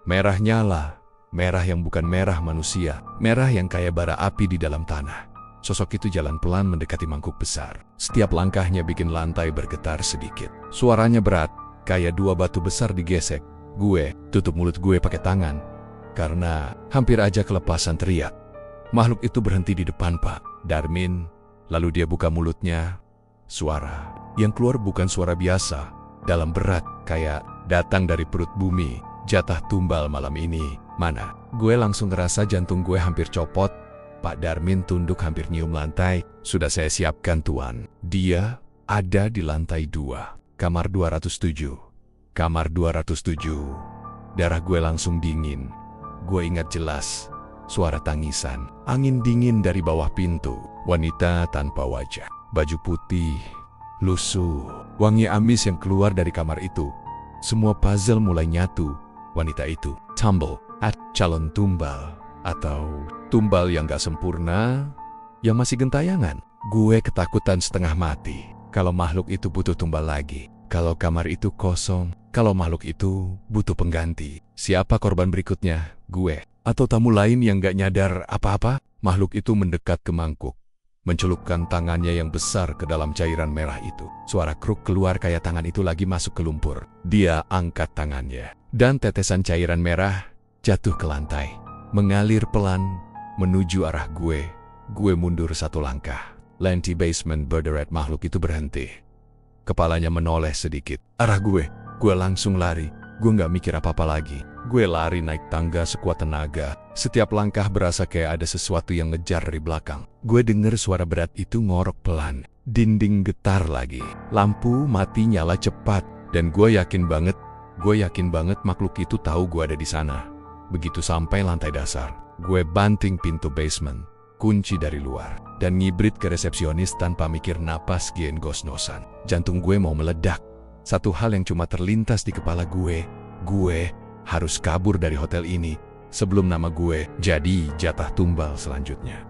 Merah nyala. Merah yang bukan merah manusia. Merah yang kayak bara api di dalam tanah. Sosok itu jalan pelan mendekati mangkuk besar. Setiap langkahnya bikin lantai bergetar sedikit. Suaranya berat, kayak 2 batu besar digesek. Gue tutup mulut gue pakai tangan. Karena hampir aja kelepasan teriak. Makhluk itu berhenti di depan Pak Darmin. Lalu dia buka mulutnya. Suara yang keluar bukan suara biasa, dalam berat, kayak datang dari perut bumi. Jatah tumbal malam ini, mana? Gue langsung ngerasa jantung gue hampir copot. Pak Darmin tunduk hampir nyium lantai. Sudah saya siapkan tuan. Dia ada di lantai 2, kamar 207. Kamar 207. Darah gue langsung dingin. Gue ingat jelas, suara tangisan, angin dingin dari bawah pintu. Wanita tanpa wajah. Baju putih, lusuh, wangi amis yang keluar dari kamar itu. Semua puzzle mulai nyatu. Wanita itu, tumble, calon tumbal, atau tumbal yang gak sempurna, yang masih gentayangan. Gue ketakutan setengah mati. Kalau makhluk itu butuh tumbal lagi. Kalau kamar itu kosong. Kalau makhluk itu butuh pengganti. Siapa korban berikutnya? Gue. Atau tamu lain yang gak nyadar apa-apa? Makhluk itu mendekat ke mangkuk. Mencelupkan tangannya yang besar ke dalam cairan merah itu. Suara kruk keluar kayak tangan itu lagi masuk ke lumpur. Dia angkat tangannya. Dan tetesan cairan merah jatuh ke lantai. Mengalir pelan menuju arah gue. Gue mundur 1 langkah. Lantai basement berderet makhluk itu berhenti. Kepalanya menoleh sedikit. Arah gue. Gue langsung lari. Gue gak mikir apa-apa lagi. Gue lari naik tangga sekuat tenaga. Setiap langkah berasa kayak ada sesuatu yang ngejar dari belakang. Gue denger suara berat itu ngorok pelan. Dinding getar lagi. Lampu mati nyala cepat. Dan gue yakin banget makhluk itu tahu gue ada di sana. Begitu sampai lantai dasar, gue banting pintu basement, kunci dari luar, dan ngibrit ke resepsionis tanpa mikir napas gien gos-nosan. Jantung gue mau meledak. Satu hal yang cuma terlintas di kepala gue harus kabur dari hotel ini sebelum nama gue jadi jatah tumbal selanjutnya.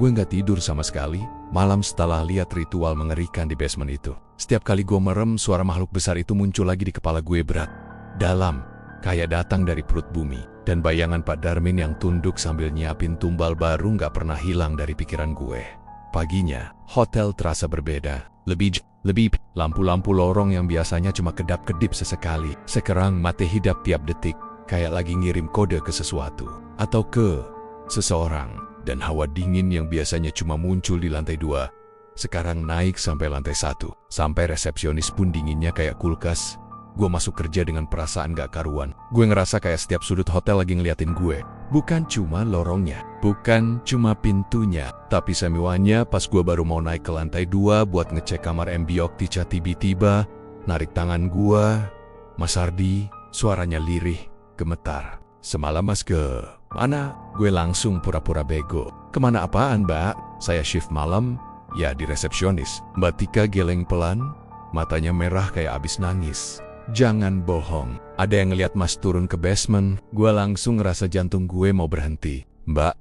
Gue gak tidur sama sekali malam setelah lihat ritual mengerikan di basement itu. Setiap kali gue merem, suara makhluk besar itu muncul lagi di kepala gue berat, dalam, kayak datang dari perut bumi. Dan bayangan Pak Darmin yang tunduk sambil nyiapin tumbal baru gak pernah hilang dari pikiran gue. Paginya, hotel terasa berbeda. Lebih lampu-lampu lorong yang biasanya cuma kedap-kedip sesekali, sekarang mati hidap tiap detik, kayak lagi ngirim kode ke sesuatu, atau ke seseorang. Dan hawa dingin yang biasanya cuma muncul di lantai 2, sekarang naik sampai lantai 1. Sampai resepsionis pun dinginnya kayak kulkas. Gue masuk kerja dengan perasaan gak karuan. Gue ngerasa kayak setiap sudut hotel lagi ngeliatin gue. Bukan cuma lorongnya, bukan cuma pintunya, tapi semuanya. Pas gue baru mau naik ke lantai 2 buat ngecek kamar Mbiok, Tica tiba-tiba narik tangan gue. Mas Ardi, suaranya lirih, gemetar. Semalam mas ke mana? Gue langsung pura-pura bego. Kemana apaan mbak? Saya shift malam. Ya di resepsionis. Mbak Tika geleng pelan, matanya merah kayak abis nangis. Jangan bohong, ada yang ngeliat mas turun ke basement. Gue langsung ngerasa jantung gue mau berhenti. Mbak,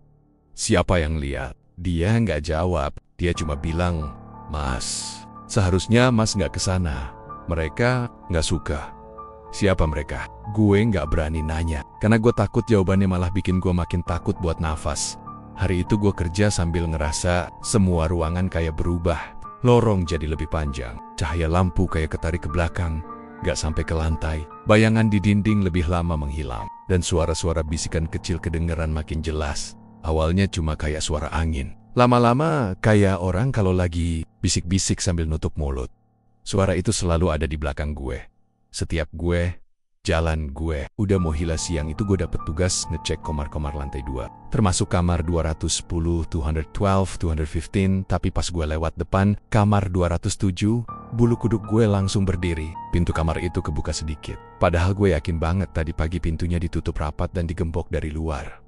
siapa yang lihat? Dia nggak jawab, dia cuma bilang, mas. Seharusnya mas nggak kesana. Mereka nggak suka. Siapa mereka? Gue nggak berani nanya, karena gue takut jawabannya malah bikin gue makin takut buat nafas. Hari itu gue kerja sambil ngerasa semua ruangan kayak berubah. Lorong jadi lebih panjang, cahaya lampu kayak ketarik ke belakang. Gak sampai ke lantai, bayangan di dinding lebih lama menghilang, dan suara-suara bisikan kecil kedengeran makin jelas. Awalnya cuma kayak suara angin, lama-lama kayak orang kalau lagi bisik-bisik sambil nutup mulut. Suara itu selalu ada di belakang gue. Setiap gue jalan gue. Udah mau hilang siang itu gue dapet tugas ngecek kamar-kamar lantai 2. Termasuk kamar 210, 212, 215, tapi pas gue lewat depan kamar 207, bulu kuduk gue langsung berdiri. Pintu kamar itu kebuka sedikit. Padahal gue yakin banget tadi pagi pintunya ditutup rapat dan digembok dari luar.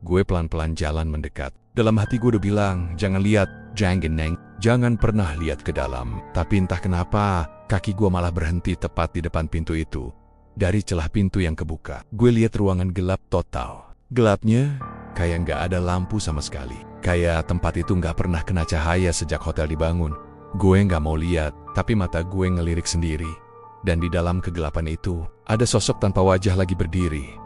Gue pelan-pelan jalan mendekat. Dalam hati gue udah bilang, jangan lihat, jangan pernah lihat ke dalam. Tapi entah kenapa, kaki gue malah berhenti tepat di depan pintu itu. Dari celah pintu yang kebuka, gue lihat ruangan gelap total. Gelapnya, kayak nggak ada lampu sama sekali. Kayak tempat itu nggak pernah kena cahaya sejak hotel dibangun. Gue nggak mau lihat, tapi mata gue ngelirik sendiri. Dan di dalam kegelapan itu, ada sosok tanpa wajah lagi berdiri.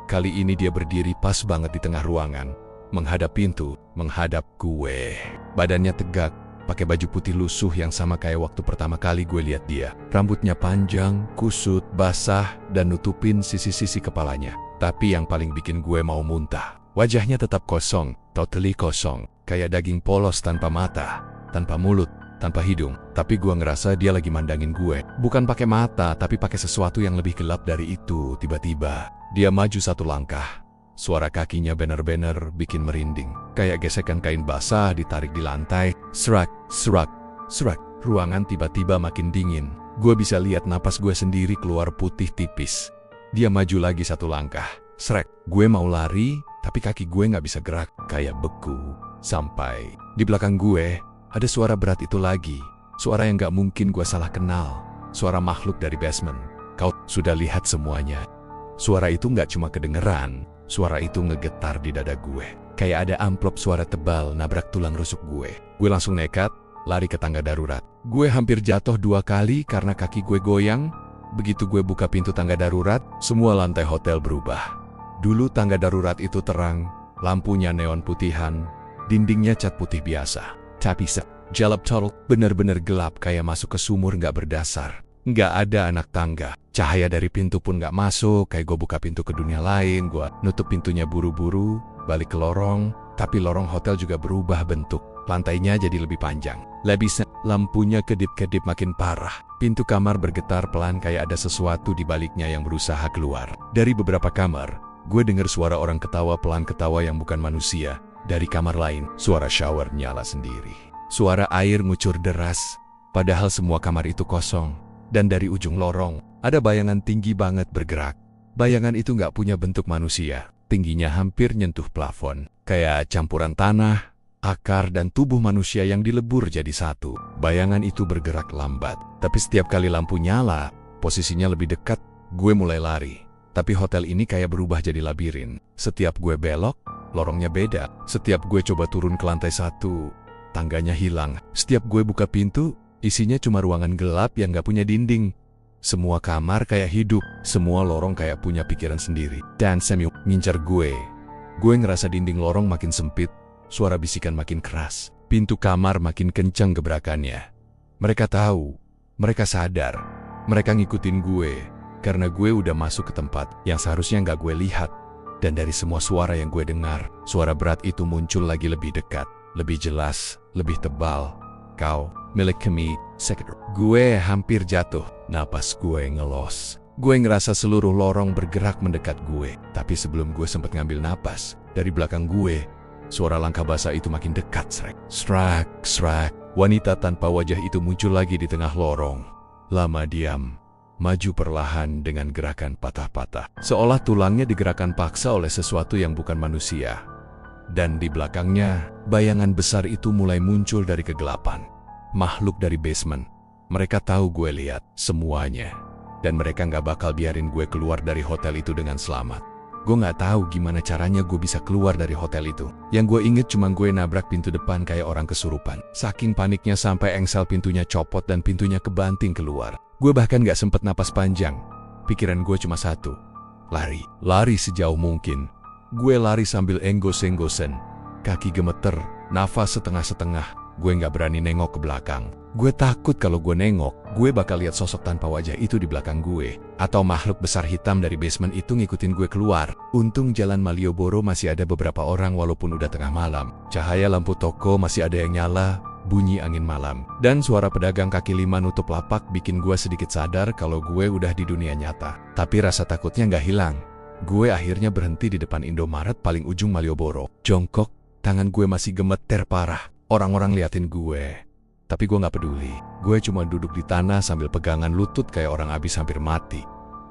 Kali ini dia berdiri pas banget di tengah ruangan, menghadap pintu, menghadap gue. Badannya tegak, pakai baju putih lusuh yang sama kayak waktu pertama kali gue lihat dia. Rambutnya panjang, kusut, basah, dan nutupin sisi-sisi kepalanya. Tapi yang paling bikin gue mau muntah, wajahnya tetap kosong, totally kosong. Kayak daging polos tanpa mata, tanpa mulut, tanpa hidung. Tapi gue ngerasa dia lagi mandangin gue. Bukan pakai mata, tapi pakai sesuatu yang lebih gelap dari itu. Tiba-tiba, dia maju satu langkah. Suara kakinya bener-bener bikin merinding. Kayak gesekan kain basah ditarik di lantai. Serak, serak, serak. Ruangan tiba-tiba makin dingin. Gue bisa lihat napas gue sendiri keluar putih tipis. Dia maju lagi satu langkah. Serak. Gue mau lari, tapi kaki gue gak bisa gerak. Kayak beku. Sampai di belakang gue, ada suara berat itu lagi. Suara yang gak mungkin gue salah kenal. Suara makhluk dari basement. Kau sudah lihat semuanya. Suara itu gak cuma kedengeran. Suara itu ngegetar di dada gue. Kayak ada amplop suara tebal nabrak tulang rusuk gue. Gue langsung nekat, lari ke tangga darurat. Gue hampir jatuh 2 kali karena kaki gue goyang. Begitu gue buka pintu tangga darurat, semua lantai hotel berubah. Dulu tangga darurat itu terang, lampunya neon putihan, dindingnya cat putih biasa. Tapi gelap total, bener-bener gelap kayak masuk ke sumur gak berdasar. Nggak ada anak tangga. Cahaya dari pintu pun nggak masuk. Kayak gue buka pintu ke dunia lain. Gue nutup pintunya buru-buru, balik ke lorong. Tapi lorong hotel juga berubah bentuk. Lantainya jadi lebih panjang. Lampunya kedip-kedip makin parah. Pintu kamar bergetar pelan kayak ada sesuatu di baliknya yang berusaha keluar. Dari beberapa kamar, gue dengar suara orang ketawa pelan, ketawa yang bukan manusia. Dari kamar lain, suara shower nyala sendiri. Suara air ngucur deras. Padahal semua kamar itu kosong. Dan dari ujung lorong, ada bayangan tinggi banget bergerak. Bayangan itu nggak punya bentuk manusia. Tingginya hampir nyentuh plafon. Kayak campuran tanah, akar, dan tubuh manusia yang dilebur jadi satu. Bayangan itu bergerak lambat. Tapi setiap kali lampu nyala, posisinya lebih dekat, gue mulai lari. Tapi hotel ini kayak berubah jadi labirin. Setiap gue belok, lorongnya beda. Setiap gue coba turun ke lantai 1, tangganya hilang. Setiap gue buka pintu, isinya cuma ruangan gelap yang gak punya dinding. Semua kamar kayak hidup, semua lorong kayak punya pikiran sendiri. Dan Samuel ngincar gue. Gue ngerasa dinding lorong makin sempit, suara bisikan makin keras. Pintu kamar makin kencang gebrakannya. Mereka tahu, mereka sadar, mereka ngikutin gue. Karena gue udah masuk ke tempat yang seharusnya gak gue lihat. Dan dari semua suara yang gue dengar, suara berat itu muncul lagi lebih dekat, lebih jelas, lebih tebal. Kau milik kami, sekitar. Gue hampir jatuh, napas gue ngelos. Gue ngerasa seluruh lorong bergerak mendekat gue. Tapi sebelum gue sempat ngambil napas, dari belakang gue, suara langkah basah itu makin dekat. Srak, srak. Wanita tanpa wajah itu muncul lagi di tengah lorong. Lama diam, maju perlahan dengan gerakan patah-patah. Seolah tulangnya digerakkan paksa oleh sesuatu yang bukan manusia. Dan di belakangnya, bayangan besar itu mulai muncul dari kegelapan. Makhluk dari basement. Mereka tahu gue lihat semuanya. Dan mereka gak bakal biarin gue keluar dari hotel itu dengan selamat. Gue gak tahu gimana caranya gue bisa keluar dari hotel itu. Yang gue inget cuma gue nabrak pintu depan kayak orang kesurupan. Saking paniknya sampai engsel pintunya copot dan pintunya kebanting keluar. Gue bahkan gak sempet napas panjang. Pikiran gue cuma satu. Lari. Lari sejauh mungkin. Gue lari sambil enggos-enggosen. Kaki gemeter, nafas setengah-setengah. Gue gak berani nengok ke belakang. Gue takut kalau gue nengok, gue bakal lihat sosok tanpa wajah itu di belakang gue. Atau makhluk besar hitam dari basement itu ngikutin gue keluar. Untung jalan Malioboro masih ada beberapa orang walaupun udah tengah malam. Cahaya lampu toko masih ada yang nyala. bunyi angin malam, dan suara pedagang kaki lima nutup lapak bikin gue sedikit sadar kalau gue udah di dunia nyata. Tapi rasa takutnya nggak hilang. Gue akhirnya berhenti di depan Indomaret paling ujung Malioboro. Jongkok, tangan gue masih gemeter parah. Orang-orang liatin gue. Tapi gue gak peduli. Gue cuma duduk di tanah sambil pegangan lutut kayak orang abis hampir mati.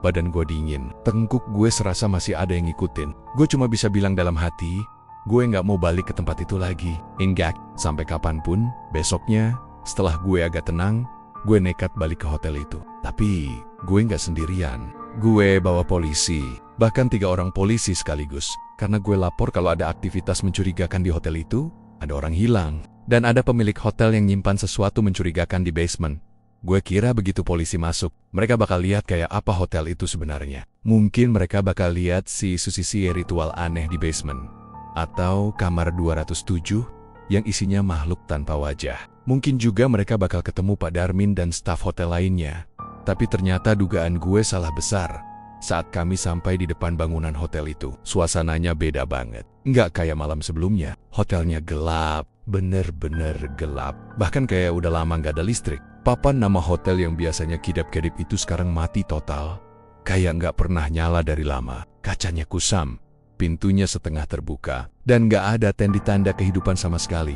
Badan gue dingin. Tengkuk gue serasa masih ada yang ngikutin. Gue cuma bisa bilang dalam hati, gue gak mau balik ke tempat itu lagi. Enggak, sampai kapanpun, besoknya, setelah gue agak tenang, gue nekat balik ke hotel itu. Tapi, gue gak sendirian. Gue bawa polisi. Bahkan 3 orang polisi sekaligus. Karena gue lapor kalau ada aktivitas mencurigakan di hotel itu, ada orang hilang. Dan ada pemilik hotel yang nyimpan sesuatu mencurigakan di basement. Gue kira begitu polisi masuk, mereka bakal lihat kayak apa hotel itu sebenarnya. Mungkin mereka bakal lihat si susisi ritual aneh di basement. Atau kamar 207 yang isinya makhluk tanpa wajah. Mungkin juga mereka bakal ketemu Pak Darmin dan staf hotel lainnya. Tapi ternyata dugaan gue salah besar. Saat kami sampai di depan bangunan hotel itu, suasananya beda banget. Nggak kayak malam sebelumnya. Hotelnya gelap. Bener-bener gelap. Bahkan kayak udah lama gak ada listrik. Papan nama hotel yang biasanya kedap-kedip itu sekarang mati total. Kayak gak pernah nyala dari lama. Kacanya kusam. Pintunya setengah terbuka. Dan gak ada tanda kehidupan sama sekali.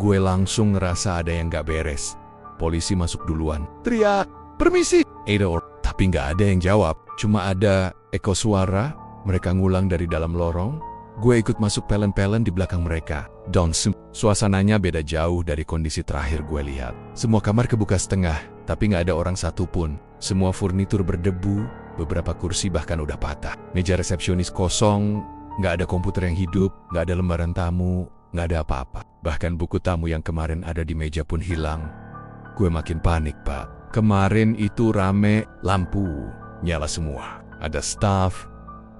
Gue langsung ngerasa ada yang gak beres. Polisi masuk duluan. Teriak, "Permisi!" Tapi gak ada yang jawab. Cuma ada eko suara. Mereka ngulang dari dalam lorong. Gue ikut masuk pelen-pelen di belakang mereka. Suasananya beda jauh dari kondisi terakhir gue lihat. Semua kamar kebuka setengah, tapi gak ada orang satupun. Semua furnitur berdebu, beberapa kursi bahkan udah patah. Meja resepsionis kosong, gak ada komputer yang hidup, gak ada lembaran tamu, gak ada apa-apa. Bahkan buku tamu yang kemarin ada di meja pun hilang. Gue makin panik, Pak. Kemarin itu rame, lampu nyala semua. Ada staf,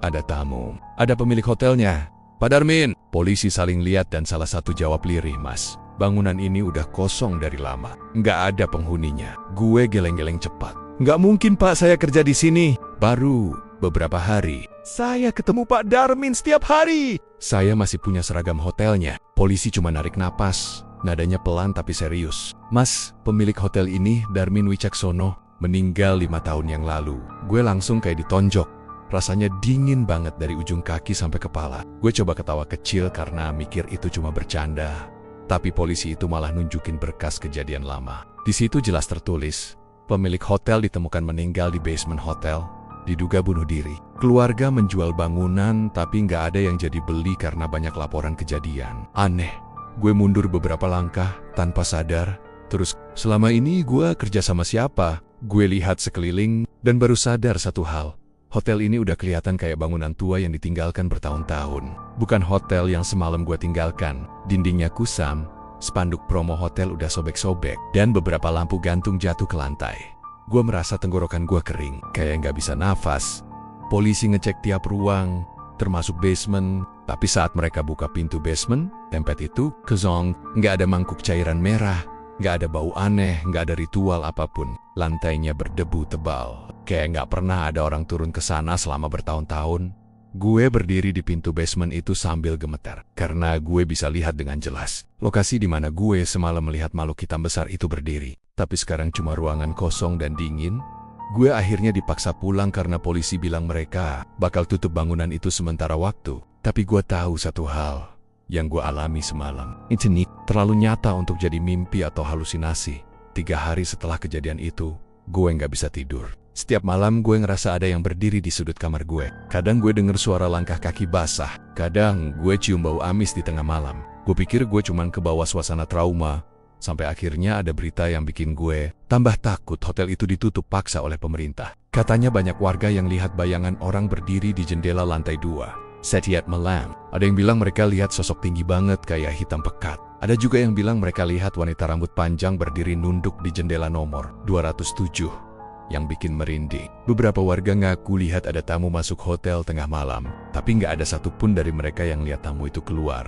ada tamu, ada pemilik hotelnya. "Pak Darmin!" Polisi saling lihat dan salah satu jawab lirih, "Mas, bangunan ini udah kosong dari lama. Nggak ada penghuninya." Gue geleng-geleng cepat. "Nggak mungkin, Pak, saya kerja di sini." "Baru beberapa hari." "Saya ketemu Pak Darmin setiap hari." "Saya masih punya seragam hotelnya." Polisi cuma narik napas. Nadanya pelan tapi serius. "Mas, pemilik hotel ini, Darmin Wicaksono, meninggal 5 tahun yang lalu." Gue langsung kayak ditonjok. Rasanya dingin banget dari ujung kaki sampai kepala. Gue coba ketawa kecil karena mikir itu cuma bercanda. Tapi polisi itu malah nunjukin berkas kejadian lama. Di situ jelas tertulis, pemilik hotel ditemukan meninggal di basement hotel, diduga bunuh diri. Keluarga menjual bangunan tapi nggak ada yang jadi beli karena banyak laporan kejadian. Aneh. Gue mundur beberapa langkah tanpa sadar. Terus, selama ini gue kerja sama siapa? Gue lihat sekeliling dan baru sadar satu hal. Hotel ini udah kelihatan kayak bangunan tua yang ditinggalkan bertahun-tahun. Bukan hotel yang semalam gue tinggalkan. Dindingnya kusam, spanduk promo hotel udah sobek-sobek, dan beberapa lampu gantung jatuh ke lantai. Gue merasa tenggorokan gue kering, kayak nggak bisa nafas. Polisi ngecek tiap ruang, termasuk basement. Tapi saat mereka buka pintu basement, tempat itu kezong, nggak ada mangkuk cairan merah. Nggak ada bau aneh, nggak ada ritual apapun. Lantainya berdebu tebal. Kayak nggak pernah ada orang turun ke sana selama bertahun-tahun. Gue berdiri di pintu basement itu sambil gemetar. Karena gue bisa lihat dengan jelas lokasi di mana gue semalam melihat makhluk hitam besar itu berdiri. Tapi sekarang cuma ruangan kosong dan dingin. Gue akhirnya dipaksa pulang karena polisi bilang mereka bakal tutup bangunan itu sementara waktu. Tapi gue tahu satu hal. Yang gue alami semalam, ini terlalu nyata untuk jadi mimpi atau halusinasi. 3 hari setelah kejadian itu, gue nggak bisa tidur. Setiap malam gue ngerasa ada yang berdiri di sudut kamar gue. Kadang gue denger suara langkah kaki basah. Kadang gue cium bau amis di tengah malam. Gue pikir gue cuman kebawa suasana trauma. Sampai akhirnya ada berita yang bikin gue tambah takut. Hotel itu ditutup paksa oleh pemerintah. Katanya banyak warga yang lihat bayangan orang berdiri di jendela lantai 2. Setiap malam, ada yang bilang mereka lihat sosok tinggi banget kayak hitam pekat. Ada juga yang bilang mereka lihat wanita rambut panjang berdiri nunduk di jendela nomor 207 yang bikin merinding. Beberapa warga ngaku lihat ada tamu masuk hotel tengah malam, tapi nggak ada satupun dari mereka yang lihat tamu itu keluar.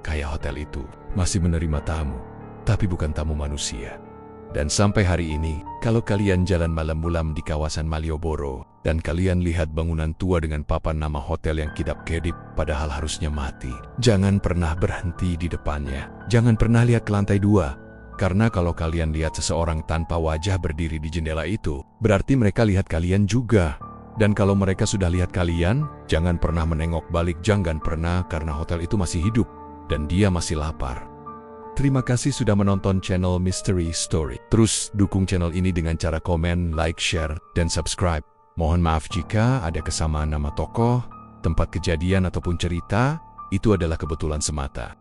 Kayak hotel itu masih menerima tamu, tapi bukan tamu manusia. Dan sampai hari ini, kalau kalian jalan malam-malam di kawasan Malioboro, dan kalian lihat bangunan tua dengan papan nama hotel yang kedap-kedip padahal harusnya mati, jangan pernah berhenti di depannya. Jangan pernah lihat ke lantai 2. Karena kalau kalian lihat seseorang tanpa wajah berdiri di jendela itu, berarti mereka lihat kalian juga. Dan kalau mereka sudah lihat kalian, jangan pernah menengok balik, jangan pernah, karena hotel itu masih hidup dan dia masih lapar. Terima kasih sudah menonton channel Mystery Story. Terus dukung channel ini dengan cara komen, like, share, dan subscribe. Mohon maaf jika ada kesamaan nama tokoh, tempat kejadian ataupun cerita, itu adalah kebetulan semata.